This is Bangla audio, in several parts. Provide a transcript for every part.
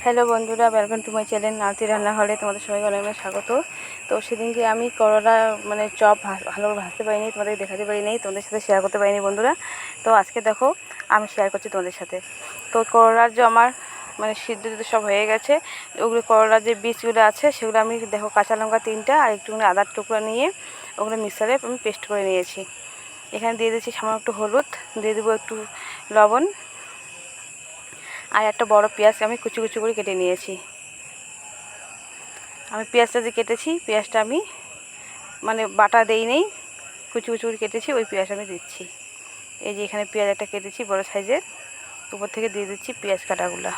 হ্যালো বন্ধুরা, ওয়েলকাম টু মাই চ্যানেল নারতি রান্নাঘরে তোমাদের সবাইকে অনেক অনেক স্বাগত। তো সেদিনকে আমি করলা চপ ভালো ভাজতে পারিনি, তোমাদের দেখাতে পারিনি, তোমাদের সাথে শেয়ার করতে পারিনি বন্ধুরা। তো আজকে দেখো আমি শেয়ার করছি তোমাদের সাথে। তো করলার যে আমার সিদ্ধ সব হয়ে গেছে, ওগুলো করলার যে বীজগুলো আছে সেগুলো আমি দেখো কাঁচা লঙ্কা 3টা আর একটুখানি আদার টুকরা নিয়ে ওগুলো মিক্সারে আমি পেস্ট করে নিয়েছি। এখানে দিয়ে দিচ্ছি সামান্য একটু হলুদ, দিয়ে দেবো একটু লবণ, আর একটা বড় পেঁয়াজ আমি কুচি কুচি করে কেটে নিয়েছি। আমি পেঁয়াজটা যে কেটেছি, পেঁয়াজটা আমি বাটা দেই নেই, কুচি কুচি করে কেটেছি, ওই পেঁয়াজ আমি দিচ্ছি। এই যে এখানে পেঁয়াজ একটা কেটেছি বড় সাইজের, উপর থেকে দিয়ে দিচ্ছি পেঁয়াজ কাটাগুলো।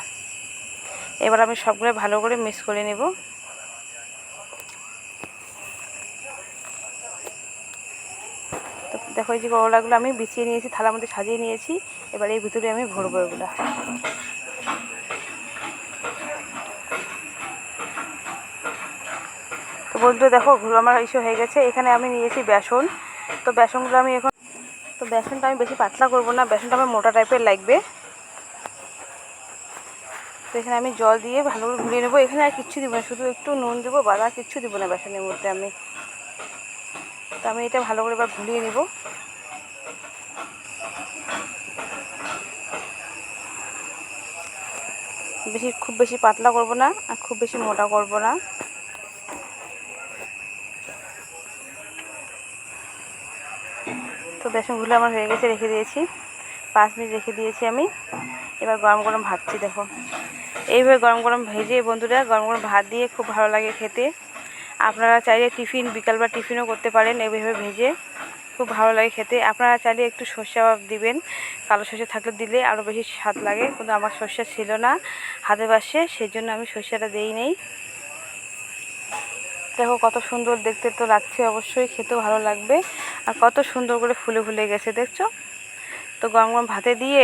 এবার আমি সবগুলো ভালো করে মিক্স করে নেব। তো দেখো এই যে করলাগুলো আমি বিছিয়ে নিয়েছি, থালার মধ্যে সাজিয়ে নিয়েছি। এবার এই ভিতরে আমি ভরবো এগুলো। তো বলতে দেখো আমার ইস্যু হয়ে গেছে। এখানে আমি নিয়েছি বেসন। তো বেসনগুলো আমি এখন বেসনটা আমি বেশি পাতলা করব না, বেসনটা আমার মোটা টাইপের লাগবে। তো এখানে আমি জল দিয়ে ভালো করে গুলিয়ে নেবো। এখানে আর কিচ্ছু দিব না, শুধু একটু নুন দেবো, বাদা কিচ্ছু দিব না বেসনের মধ্যে আমি। তো আমি এটা ভালো করে এবার গুলিয়ে নেব। খুব বেশি পাতলা করব না আর খুব বেশি মোটা করব না। তো বেসনগুলো আমার হয়ে গেছে, রেখে দিয়েছি 5 মিনিট রেখে দিয়েছি আমি। এবার গরম গরম ভাজছি। দেখো এইভাবে গরম গরম ভেজে বন্ধুরা, গরম গরম ভাত দিয়ে খুব ভালো লাগে খেতে। আপনারা চাইলে বিকাল বা টিফিনও করতে পারেন এইভাবে ভেজে, খুব ভালো লাগে খেতে। আপনারা চাইলে একটু সর্ষে দিবেন, কালো সর্ষে থাকলে দিলে আরও বেশি স্বাদ লাগে, কিন্তু আমার সর্ষে ছিল না হাতে পাশে, সেই জন্য আমি সর্ষেটা দিই নেই। দেখো কত সুন্দর দেখতে তো লাগছে, অবশ্যই খেতেও ভালো লাগবে। আর কত সুন্দর করে ফুলে ফুলে গেছে দেখছো। তো গরম গরম ভাতে দিয়ে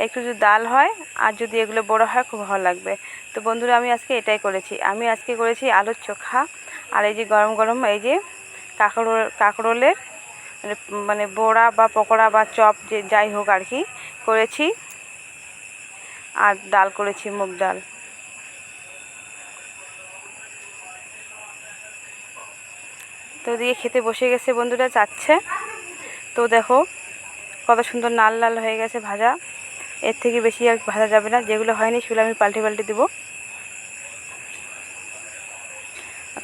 একটু যদি ডাল হয় আর যদি এগুলো বড় হয় খুব ভালো লাগবে। তো বন্ধুরা আমি আজকে এটাই করেছি। আমি আজকে করেছি আলুর চোখা, আর এই যে গরম গরম এই যে কাঁকরোলের বড়া বা পকোড়া বা চপ যে যাই হোক আর কি করেছি, আর ডাল করেছি মুগ ডাল। তো দিয়ে খেতে বসে গেছে বন্ধুরা, চাচ্ছে। তো দেখো কত সুন্দর লাল লাল হয়ে গেছে ভাজা। এর থেকে বেশি আর ভাজা যাবে না, যেগুলো হয়নি সেগুলো আমি পাল্টে পাল্টে দেবো।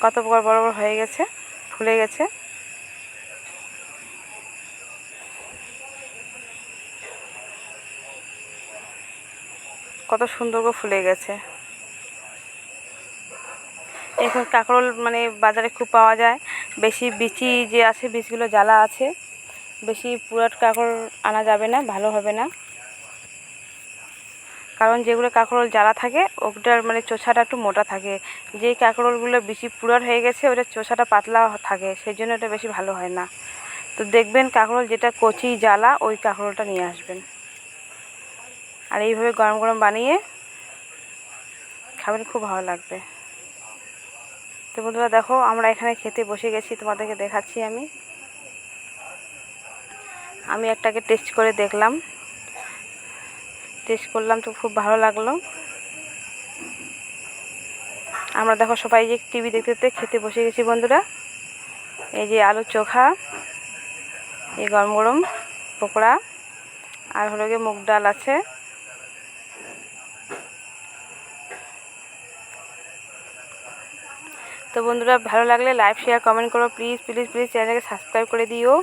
কত বড় বড় হয়ে গেছে, ফুলে গেছে। কত সুন্দর করে ফুলে গেছে। এখন কাঁকরোল বাজারে খুব পাওয়া যায়। বেশি বিচি যে আছে, বীজগুলো জ্বালা আছে, বেশি পুরাট কাঁকরোল আনা যাবে না, ভালো হবে না। কারণ যেগুলো কাঁকরোল জ্বালা থাকে ওটার চোষাটা একটু মোটা থাকে। যেই কাঁকরোলগুলো বেশি পুরাট হয়ে গেছে ওটার চোষাটা পাতলা থাকে, সেই জন্য ওটা বেশি ভালো হয় না। তো দেখবেন কাঁকরোল যেটা কচি জ্বালা ওই কাঁকরোলটা নিয়ে আসবেন। আর এইভাবে গরম গরম বানিয়ে খাবেন, খুব ভালো লাগবে। তো বন্ধুরা দেখো আমরা এখানে খেতে বসে গেছি, তোমাদেরকে দেখাচ্ছি। আমি একটাকে টেস্ট করে দেখলাম, টেস্ট করলাম তো খুব ভালো লাগলো। আমরা দেখো সবাই যে টিভি দেখতে দেখতে খেতে বসে গেছি বন্ধুরা। এই যে আলুর চোখা, এই গরম গরম পকোড়া, আর হলো গিয়ে মুগ ডাল আছে। তো বন্ধুরা ভালো লাগলে লাইক শেয়ার কমেন্ট করো, প্লিজ প্লিজ প্লিজ চ্যানেলকে সাবস্ক্রাইব করে দিও।